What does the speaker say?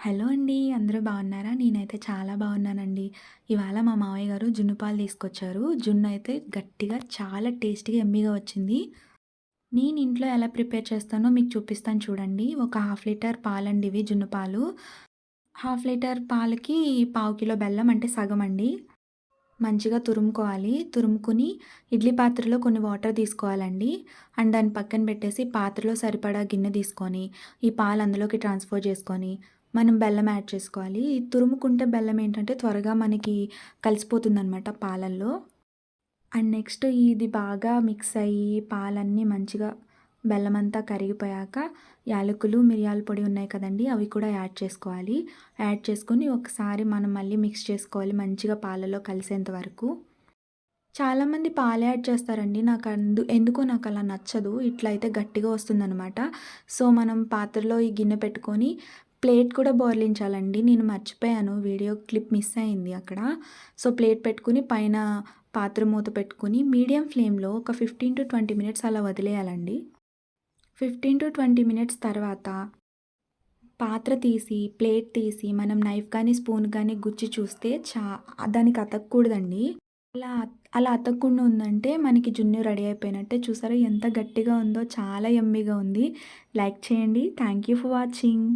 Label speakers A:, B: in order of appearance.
A: Hello అండి. అందరూ బాగున్నారా? నేనైతే చాలా బాగున్నానండి. ఇవాళ మా మావయ్య గారు జున్ను పాలు తీసుకొచ్చారు. జున్నయితే గట్టిగా చాలా టేస్టీగా, యమ్మీగా వచ్చింది. నేను ఇంట్లో ఎలా ప్రిపేర్ చేస్తానో మీకు చూపిస్తాను చూడండి. ఒక హాఫ్ లీటర్ పాలండి ఇవి జున్ను పాలు. హాఫ్ లీటర్ పాలకి పావు కిలో బెల్లం అంటే సగం అండి. మంచిగా తురుముకోవాలి. తురుముకొని ఇడ్లీ పాత్రలో కొన్ని వాటర్ తీసుకోవాలండి. అండ్ దాన్ని పక్కన పెట్టేసి పాత్రలో సరిపడా గిన్నె తీసుకొని, ఈ పాలు అందులోకి ట్రాన్స్‌ఫర్ చేసుకొని, మనం బెల్లం యాడ్ చేసుకోవాలి. ఈ తురుముకుంటే బెల్లం ఏంటంటే త్వరగా మనకి కలిసిపోతుందనమాట పాలల్లో. అండ్ నెక్స్ట్ ఇది బాగా మిక్స్ అయ్యి పాలన్నీ మంచిగా బెల్లమంతా కరిగిపోయాక యాలకులు, మిరియాల పొడి ఉన్నాయి కదండీ! అవి కూడా యాడ్ చేసుకోవాలి. యాడ్ చేసుకొని ఒకసారి మనం మళ్ళీ మిక్స్ చేసుకోవాలి మంచిగా పాలలో కలిసేంత వరకు. చాలామంది పాలు యాడ్ చేస్తారండి. ఎందుకో నాకలా నచ్చదు. ఇట్లా అయితే గట్టిగా వస్తుందనమాట. సో, మనం పాత్రలో ఈ గిన్నె పెట్టుకొని ప్లేట్ కూడా బోర్లించాలండి. నేను మర్చిపోయాను. వీడియో క్లిప్ మిస్ అయింది అక్కడ. సో, ప్లేట్ పెట్టుకొని పైన పాత్ర మూత పెట్టుకొని మీడియం ఫ్లేమ్‌లో ఒక 15-20 మినిట్స్ అలా వదిలేయాలండి. 15-20 మినిట్స్ తర్వాత పాత్ర తీసి, ప్లేట్ తీసి మనం నైఫ్ కానీ, స్పూన్ కానీ గుచ్చి చూస్తే దానికి అతకూడదండి. అలా అలా అతకకుండా ఉందంటే మనకి జున్ను రెడీ అయిపోయినట్టే. చూసారా ఎంత గట్టిగా ఉందో, చాలా యమ్మీగా ఉంది. లైక్ చేయండి. Thank you for watching.